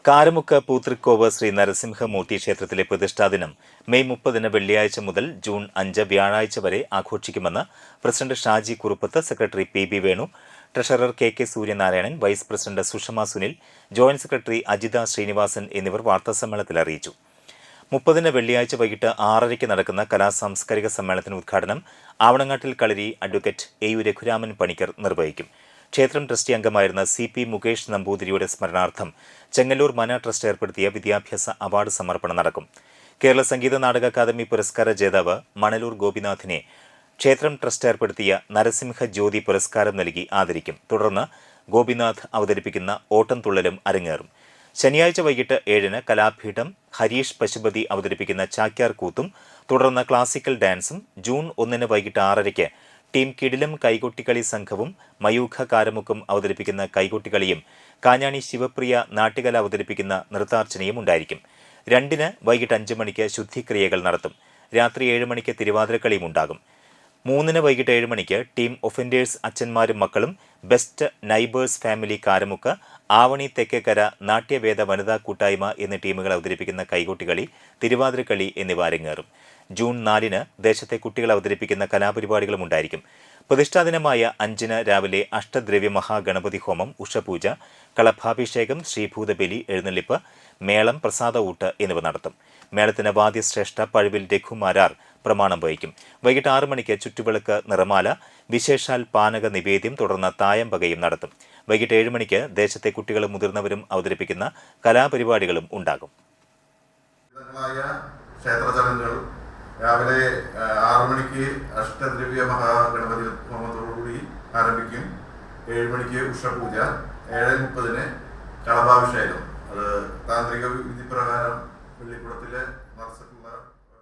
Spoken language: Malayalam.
കാരമുക്ക് പൂതൃക്കോവ് ശ്രീ നരസിംഹമൂർത്തി ക്ഷേത്രത്തിലെ പ്രതിഷ്ഠാദിനം മെയ് 30 വെള്ളിയാഴ്ച മുതൽ ജൂൺ 5 വ്യാഴാഴ്ച വരെ ആഘോഷിക്കുമെന്ന് president Shaji Kuruppath, secretary P Venu, treasurer K Suryanarayanan, vice president Sushama Sunil, joint secretary Ajitha Srinivasan എന്നിവർ വാർത്താസമ്മേളനത്തിൽ അറിയിച്ചു. 30 വെള്ളിയാഴ്ച വൈകിട്ട് 6:30 നടക്കുന്ന കലാസാംസ്കാരിക സമ്മേളനത്തിന് ഉദ്ഘാടനം ആവണങ്ങാട്ടിൽ കളരി അഡ്വക്കേറ്റ് എ.യു. രഘുരാമൻ പണിക്കർ നിർവഹിക്കും. ക്ഷേത്രം ട്രസ്റ്റി അംഗമായിരുന്ന CP മുകേഷ് നമ്പൂതിരിയുടെ സ്മരണാർത്ഥം ചെങ്ങന്നൂർ മന ട്രസ്റ്റ് ഏർപ്പെടുത്തിയ വിദ്യാഭ്യാസ അവാർഡ് സമർപ്പണം നടക്കും. കേരള സംഗീത നാടക അക്കാദമി പുരസ്കാര ജേതാവ് മണലൂർ ഗോപിനാഥിനെ ക്ഷേത്രം ട്രസ്റ്റ് ഏർപ്പെടുത്തിയ നരസിംഹ ജ്യോതി പുരസ്കാരം നൽകി ആദരിക്കും. തുടർന്ന് ഗോപിനാഥ് അവതരിപ്പിക്കുന്ന ഓട്ടം തുള്ളലും അരങ്ങേറും. ശനിയാഴ്ച വൈകിട്ട് 7-ന് കലാപീഠം ഹരീഷ് പശുപതി അവതരിപ്പിക്കുന്ന ചാക്യാർ കൂത്തും തുടർന്ന് ക്ലാസിക്കൽ ഡാൻസും, ജൂൺ 1-ന് വൈകിട്ട് 6:30-ക്ക് ടീം കിടിലം കൈകൊട്ടിക്കളി സംഘവും മയൂഖ കാരമുക്കും അവതരിപ്പിക്കുന്ന കൈകൊട്ടിക്കളിയും കാഞ്ഞാണി ശിവപ്രിയ നാട്ടുകല അവതരിപ്പിക്കുന്ന നൃത്താർച്ചനയും ഉണ്ടായിരിക്കും. 2-ന് വൈകിട്ട് 5 മണിക്ക് ശുദ്ധിക്രിയകൾ നടത്തും. രാത്രി 7 മണിക്ക് തിരുവാതിരക്കളിയും ഉണ്ടാകും. 3-ന് വൈകിട്ട് 7 മണിക്ക് ടീം ഒഫൻഡേഴ്സ് അച്ഛന്മാരും മക്കളും, best neighbours family Karamukku, Avani Thekkekara Natyaveda വനിതാ കൂട്ടായ്മ എന്നീ ടീമുകൾ അവതരിപ്പിക്കുന്ന കൈകൊട്ടിക്കളി, തിരുവാതിരക്കളി എന്നിവ അരങ്ങേറും. ജൂൺ 4-ന് ദേശത്തെ കുട്ടികൾ അവതരിപ്പിക്കുന്ന കലാപരിപാടികളും ഉണ്ടായിരിക്കും. പ്രതിഷ്ഠാദിനമായ 5-ന് രാവിലെ അഷ്ടദ്രവ്യ മഹാഗണപതി ഹോമം, ഉഷപൂജ, കളഭാഭിഷേകം, ശ്രീഭൂതബലി, എഴുന്നള്ളിപ്പ്, മേളം, പ്രസാദ ഊട്ട് എന്നിവ നടത്തും. മേളത്തിന് വാദ്യശ്രേഷ്ഠ പഴുവിൽ രഘുമാരാർ പ്രമാണം വഹിക്കും. വൈകിട്ട് 6 മണിക്ക് ചുറ്റുവിളക്ക്, നിറമാല, വിശേഷാൽ പാനക നിവേദ്യം, തുടർന്ന് തായമ്പകയും നടത്തും. വൈകിട്ട് 7 മണിക്ക് ദേശത്തെ കുട്ടികളും മുതിർന്നവരും അവതരിപ്പിക്കുന്ന കലാപരിപാടികളും ഉണ്ടാകും. രാവിലെ 6 മണിക്ക് അഷ്ടദ്രവ്യ മഹാഗണപതി ഹോമത്തോടുകൂടി ആരംഭിക്കും. 7 മണിക്ക് ഉഷപൂജ, 7:30-ന് കളഭാഭിഷേകം. അത് താന്ത്രിക വിധി പ്രകാരം വെള്ളിക്കുളത്തിലെ നർസക്ക്